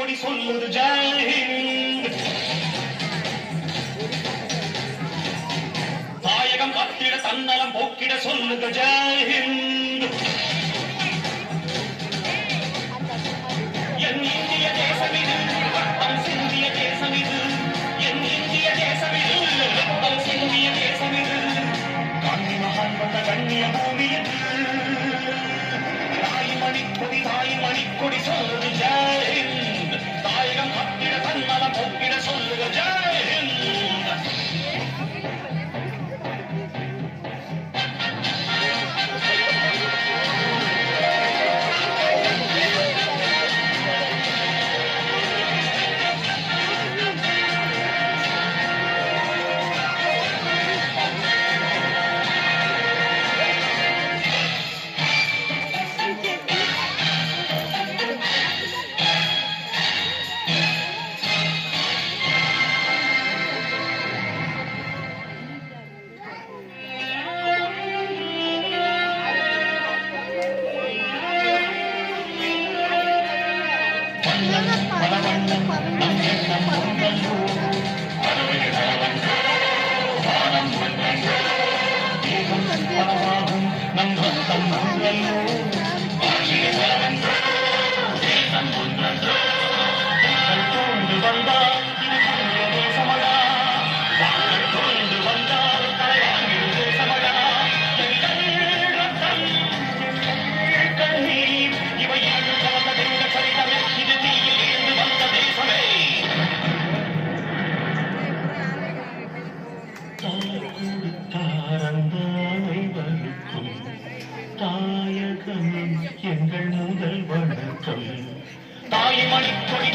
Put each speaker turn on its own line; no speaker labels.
மணிக்கொடி சொல்லுது ஜெய் ஹிந்த். தாயகம் கத்திட தன்னலம் போக்கிட சொல்லுது ஜெய் ஹிந்த். என் இந்திய தேசம் இது ரத்தம் சிந்திய தேசம் இது. என் இந்திய தேசம் இது ரத்தம் சிந்திய தேசம் இது. காந்தி மகான் வந்த கண்ணிய பூமி இது. தாய் மணிக்கொடி சொல்லுது ஜெய் ஹிந்த். தாயகம் கத்திட தன்னலம் போக்கிட சொல்லுது ஜெய் ஹிந்த். எங்கள் முதல் வணக்கம். தாய் மணிக்கொடி